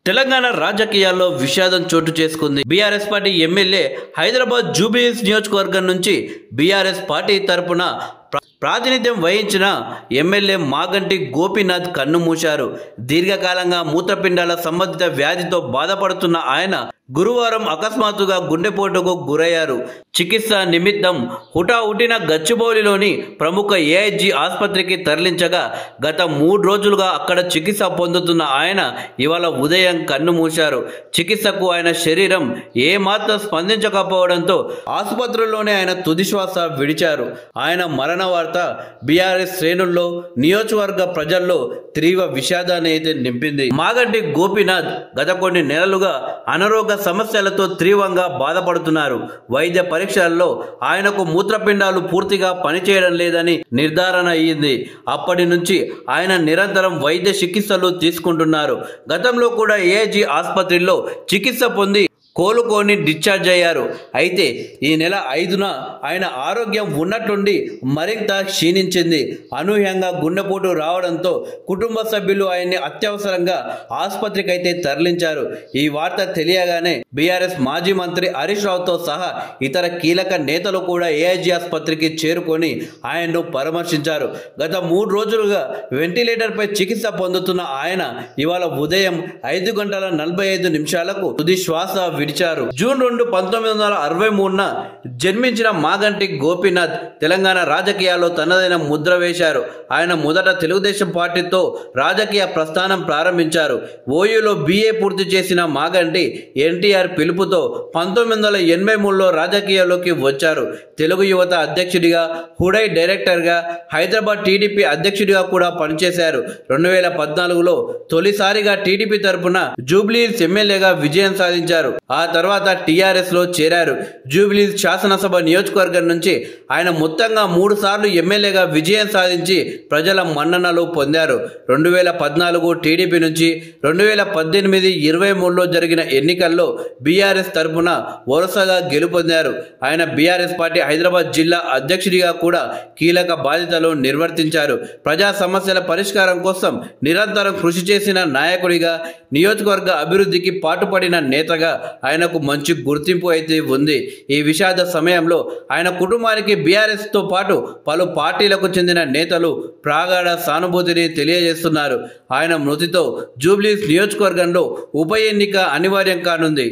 తెలంగాణ రాజకీయాల్లో విషాదం చోటు చేసుకుంది. BRS party MLA Hyderabad Jubilee Hills నియోజకవర్గం నుంచి బీఆర్ఎస్ పార్టీ తరపున ప్రాతినిధ్యం వహించిన ఎమ్మెల్యే మాగంటి గోపీనాథ్ కన్నుమూశారు. దీర్ఘకాలంగా మూత్రపిండాల సంబంధిత వ్యాధితో బాధపడుతున్న ఆయన గురువారం అకస్మాత్తుగా గుండెపోటుకు గురయ్యారు. చికిత్స నిమిత్తం హుటాహుటిన గచ్చిబౌలిలోని ప్రముఖ ఏఐజీ ఆసుపత్రికి తరలించగా గత 3 రోజులుగా అక్కడ చికిత్స పొందుతున్న ఆయన ఇవాళ ఉదయం కన్నుమూశారు. చికిత్సకు ఆయన శరీరం ఏమాత్రం స్పందించకపోవడంతో ఆసుపత్రిలోనే ఆయన తుదిశ్వాస విడిచారు. ఆయన మరణ వార్త బీఆర్ఎస్ శ్రేణుల్లో, నియోజకవర్గ ప్రజల్లో తీవ్ర విషాదాన్ని అయితే నింపింది. మాగంటి గోపీనాథ్ గత కొన్ని నెలలుగా అనారోగ్య సమస్యలతో తీవ్రంగా బాధపడుతున్నారు. వైద్య పరీక్షల్లో ఆయనకు మూత్రపిండాలు పూర్తిగా పనిచేయడం లేదని నిర్ధారణ అయ్యింది. అప్పటి నుంచి ఆయన నిరంతరం వైద్య చికిత్సలు తీసుకుంటున్నారు. గతంలో కూడా ఏఐజీ ఆసుపత్రిలో చికిత్స పొంది కోలుకొని డిశ్చార్జ్ అయ్యారు. అయితే ఈ నెల 5న ఆయన ఆరోగ్యం ఉన్నట్టుండి మరింత క్షీణించింది. అనూహ్యంగా గుండెపోటు రావడంతో కుటుంబ సభ్యులు ఆయన్ని అత్యవసరంగా ఆసుపత్రికి అయితే తరలించారు. ఈ వార్త తెలియగానే బీఆర్ఎస్ మాజీ మంత్రి హరీష్ రావుతో సహా ఇతర కీలక నేతలు కూడా ఏఐజీ ఆసుపత్రికి చేరుకొని ఆయన్ను పరామర్శించారు. గత 3 రోజులుగా వెంటిలేటర్పై చికిత్స పొందుతున్న ఆయన ఇవాళ ఉదయం 5:45 తుది శ్వాస విడిచారు. జూన్ 2, 1963న జన్మించిన మాగంటి గోపీనాథ్ తెలంగాణ రాజకీయాల్లో తనదైన ముద్ర వేశారు. ఆయన మొదట తెలుగుదేశం పార్టీతో రాజకీయ ప్రస్థానం ప్రారంభించారు. ఓయూలో BA పూర్తి చేసిన మాగంటి ఎన్టీఆర్ పిలుపుతో 1983లో రాజకీయాల్లోకి వచ్చారు. తెలుగు యువత అధ్యక్షుడిగా, హుడై డైరెక్టర్గా, హైదరాబాద్ టీడీపీ అధ్యక్షుడిగా కూడా పనిచేశారు. 2014లో తొలిసారిగా టీడీపీ తరపున జూబ్లీహిల్స్ ఎమ్మెల్యేగా విజయం సాధించారు. ఆ తర్వాత టీఆర్ఎస్ లో చేరారు. జూబ్లీహిల్స్ శాసనసభ నియోజకవర్గం నుంచి ఆయన మొత్తంగా 3 సార్లు ఎమ్మెల్యేగా విజయం సాధించి ప్రజల మన్ననలు పొందారు. 2014 టీడీపీ నుంచి 2018, 23లో జరిగిన ఎన్నికల్లో బీఆర్ఎస్ తరపున వరుసగా గెలుపొందారు. ఆయన బీఆర్ఎస్ పార్టీ హైదరాబాద్ జిల్లా అధ్యక్షుడిగా కూడా కీలక బాధ్యతలు నిర్వర్తించారు. ప్రజా సమస్యల పరిష్కారం కోసం నిరంతరం కృషి చేసిన నాయకుడిగా, నియోజకవర్గ అభివృద్ధికి పాటుపడిన నేతగా ఆయనకు మంచి గుర్తింపు అయితే ఉంది. ఈ విషాద సమయంలో ఆయన కుటుంబానికి బీఆర్ఎస్ తో పాటు పలు పార్టీలకు చెందిన నేతలు ప్రగాఢ సానుభూతిని తెలియజేస్తున్నారు. ఆయన మృతితో జూబ్లీహిల్స్ నియోజకవర్గంలో ఉప ఎన్నిక అనివార్యం కానుంది.